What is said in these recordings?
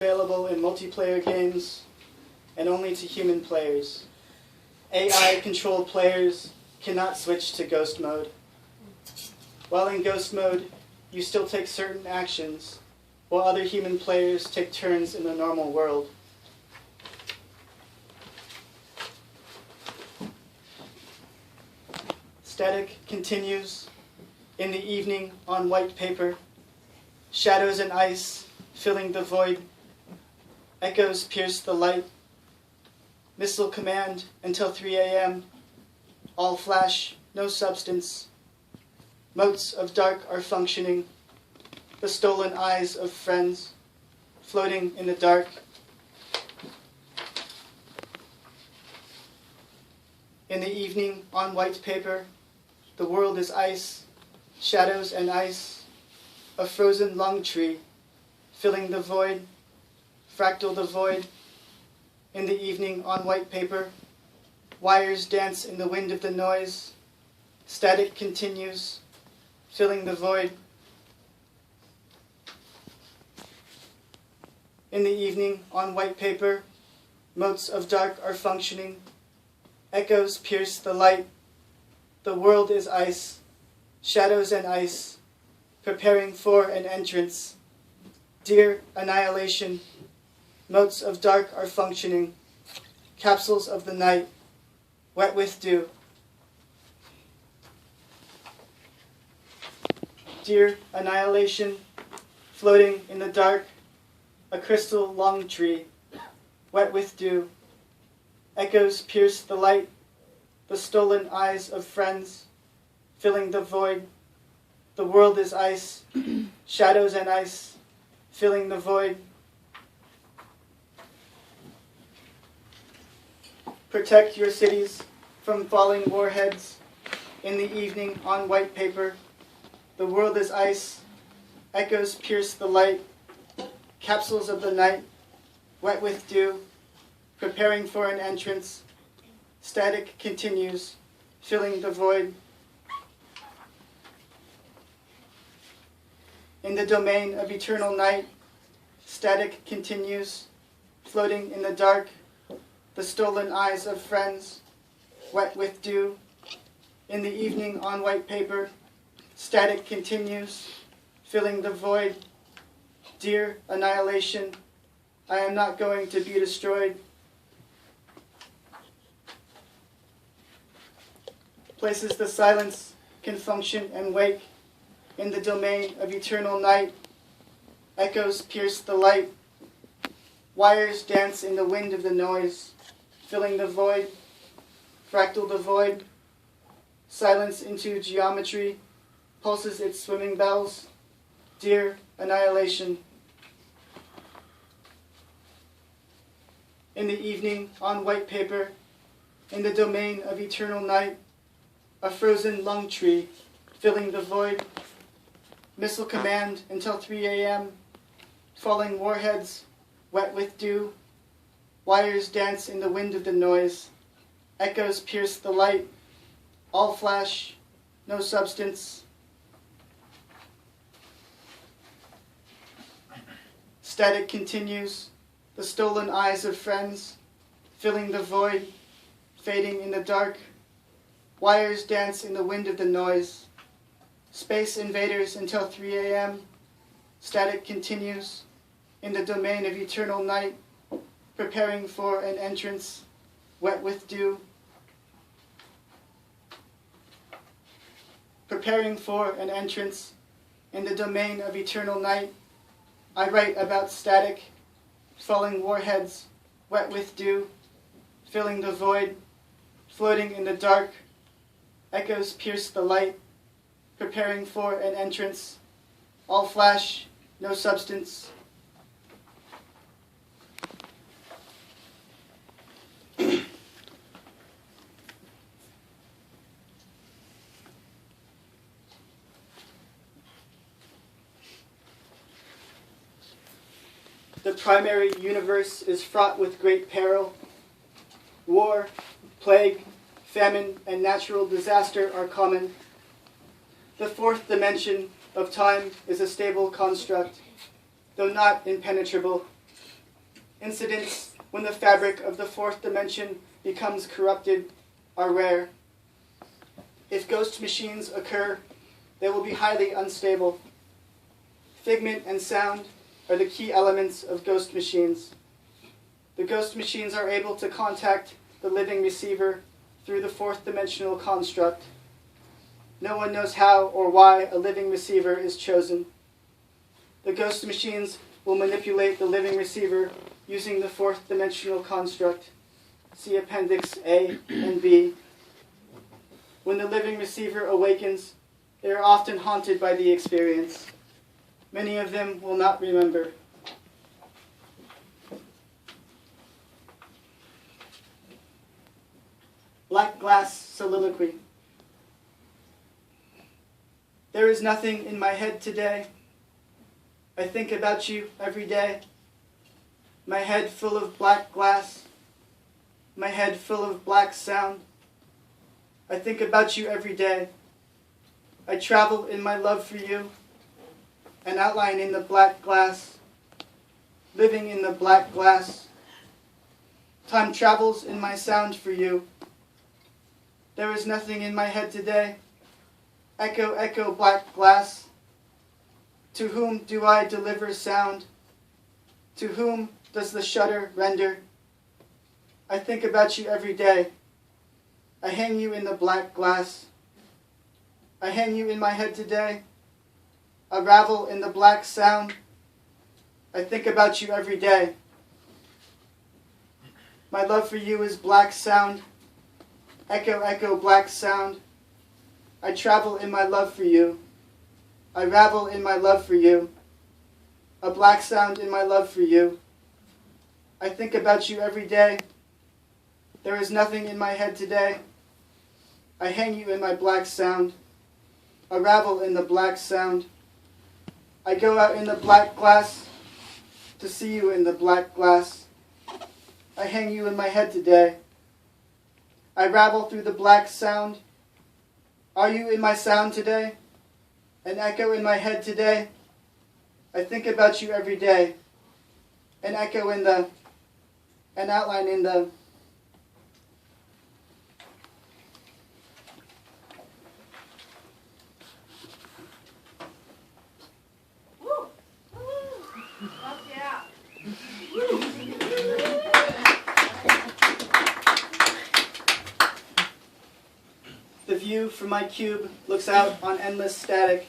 Available in multiplayer games and only to human players. AI-controlled players cannot switch to ghost mode. While in ghost mode, you still take certain actions, while other human players take turns in the normal world. Static continues in the evening on white paper, shadows and ice filling the void. Echoes pierce the light. Missile command until 3 a.m. All flash, no substance. Motes of dark are functioning. The stolen eyes of friends, floating in the dark. In the evening, on white paper, the world is ice, shadows and ice. A frozen lung tree, filling the void. Fractal the void. In the evening on white paper, wires dance in the wind of the noise. Static continues, filling the void. In the evening on white paper, motes of dark are functioning. Echoes pierce the light. The world is ice, shadows and ice, preparing for an entrance. Dear annihilation. Motes of dark are functioning, capsules of the night, wet with dew. Dear annihilation, floating in the dark, a crystal lung tree, wet with dew. Echoes pierce the light, the stolen eyes of friends, filling the void. The world is ice, shadows and ice, filling the void. Protect your cities from falling warheads. In the evening on white paper, the world is ice. Echoes pierce the light. Capsules of the night, wet with dew, preparing for an entrance. Static continues, filling the void. In the domain of eternal night, static continues, floating in the dark. The stolen eyes of friends, wet with dew. In the evening on white paper, static continues, filling the void. Dear annihilation, I am not going to be destroyed. Places the silence can function and wake. In the domain of eternal night, echoes pierce the light. Wires dance in the wind of the noise, filling the void. Fractal the void. Silence into geometry, pulses its swimming bells. Dear annihilation. In the evening, on white paper, in the domain of eternal night, a frozen lung tree, filling the void. Missile command until 3 a.m. Falling warheads, wet with dew. Wires dance in the wind of the noise. Echoes pierce the light. All flash, no substance. Static continues. The stolen eyes of friends, filling the void, fading in the dark. Wires dance in the wind of the noise. Space invaders until 3 a.m. Static continues. In the domain of eternal night, preparing for an entrance, wet with dew. Preparing for an entrance, in the domain of eternal night, I write about static, falling warheads, wet with dew, filling the void, floating in the dark. Echoes pierce the light, preparing for an entrance. All flash, no substance. The primary universe is fraught with great peril. War, plague, famine, and natural disaster are common. The fourth dimension of time is a stable construct, though not impenetrable. Incidents when the fabric of the fourth dimension becomes corrupted are rare. If ghost machines occur, they will be highly unstable. Figment and sound are the key elements of ghost machines. The ghost machines are able to contact the living receiver through the fourth dimensional construct. No one knows how or why a living receiver is chosen. The ghost machines will manipulate the living receiver using the fourth dimensional construct. See Appendix A and B. When the living receiver awakens, they are often haunted by the experience. Many of them will not remember. Black Glass Soliloquy. There is nothing in my head today. I think about you every day. My head full of black glass. My head full of black sound. I think about you every day. I travel in my love for you. An outline in the black glass. Living in the black glass. Time travels in my sound for you. There is nothing in my head today. Echo, echo, black glass. To whom do I deliver sound? To whom does the shutter render? I think about you every day. I hang you in the black glass. I hang you in my head today. I ravel in the black sound. I think about you every day. My love for you is black sound. Echo, echo, black sound. I travel in my love for you. I ravel in my love for you. A black sound in my love for you. I think about you every day. There is nothing in my head today. I hang you in my black sound. I ravel in the black sound. I go out in the black glass to see you in the black glass. I hang you in my head today. I ravel through the black sound. Are you in my sound today? An echo in my head today? I think about you every day. An echo in the, an outline in the, The view from my cube looks out on endless static.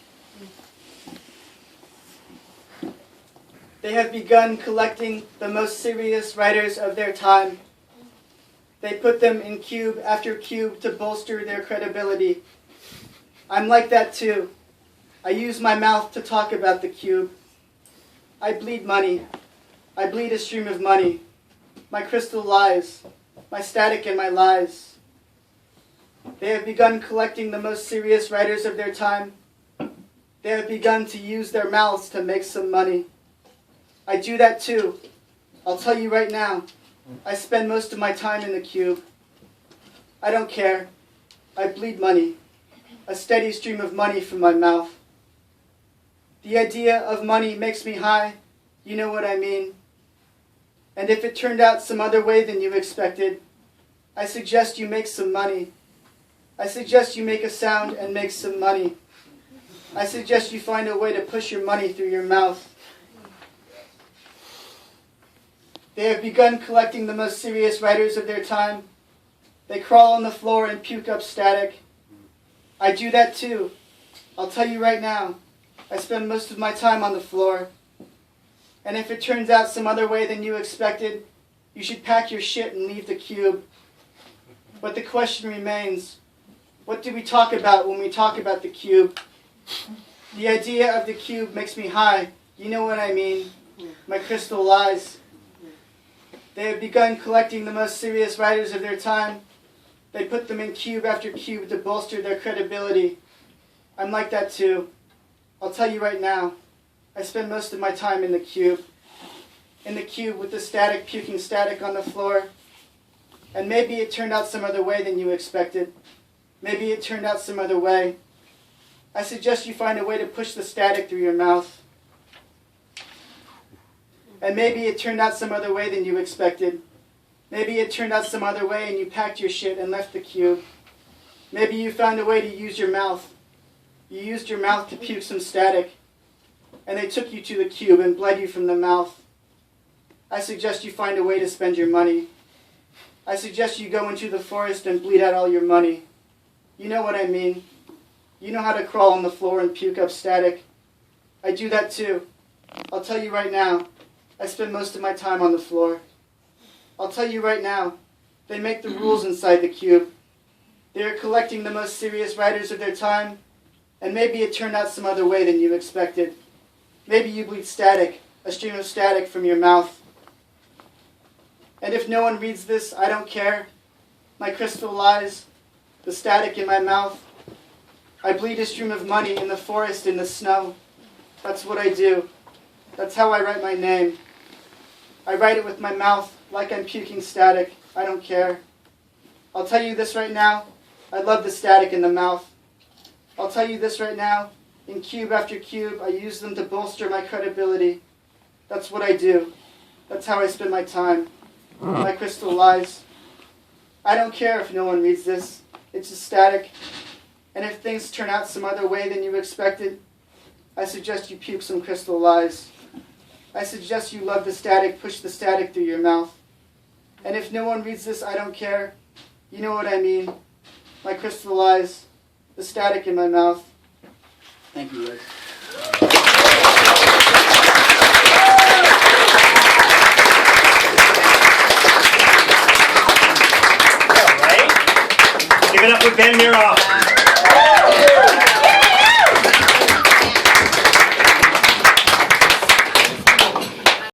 They have begun collecting the most serious writers of their time. They put them in cube after cube to bolster their credibility. I'm like that too. I use my mouth to talk about the cube. I bleed money. I bleed a stream of money. My crystal lies. My static and my lies. They have begun collecting the most serious writers of their time. They have begun to use their mouths to make some money. I do that too. I'll tell you right now. I spend most of my time in the cube. I don't care. I bleed money. A steady stream of money from my mouth. The idea of money makes me high. You know what I mean. And if it turned out some other way than you expected, I suggest you make some money. I suggest you make a sound and make some money. I suggest you find a way to push your money through your mouth. They have begun collecting the most serious writers of their time. They crawl on the floor and puke up static. I do that too. I'll tell you right now. I spend most of my time on the floor. And if it turns out some other way than you expected, you should pack your shit and leave the cube. But the question remains, what do we talk about when we talk about the cube? The idea of the cube makes me high. You know what I mean. My crystal lies. They have begun collecting the most serious writers of their time. They put them in cube after cube to bolster their credibility. I'm like that too. I'll tell you right now. I spend most of my time in the cube. In the cube with the static puking static on the floor. And maybe it turned out some other way than you expected. Maybe it turned out some other way. I suggest you find a way to push the static through your mouth. And maybe it turned out some other way than you expected. Maybe it turned out some other way and you packed your shit and left the cube. Maybe you found a way to use your mouth. You used your mouth to puke some static. And they took you to the cube and bled you from the mouth. I suggest you find a way to spend your money. I suggest you go into the forest and bleed out all your money. You know what I mean. You know how to crawl on the floor and puke up static. I do that too. I'll tell you right now, I spend most of my time on the floor. I'll tell you right now, they make the rules inside the cube. They are collecting the most serious writers of their time, and maybe it turned out some other way than you expected. Maybe you bleed static, a stream of static from your mouth. And if no one reads this, I don't care. My crystal lies, the static in my mouth. I bleed a stream of money in the forest in the snow. That's what I do. That's how I write my name. I write it with my mouth like I'm puking static. I don't care. I'll tell you this right now. I love the static in the mouth. I'll tell you this right now. In cube after cube, I use them to bolster my credibility. That's what I do. That's how I spend my time. My crystal lies. I don't care if no one reads this. It's just static. And if things turn out some other way than you expected, I suggest you puke some crystal lies. I suggest you love the static, push the static through your mouth. And if no one reads this, I don't care. You know what I mean. My crystal lies, the static in my mouth. Thank you, Liz. All right. Give it up for Ben Mirov.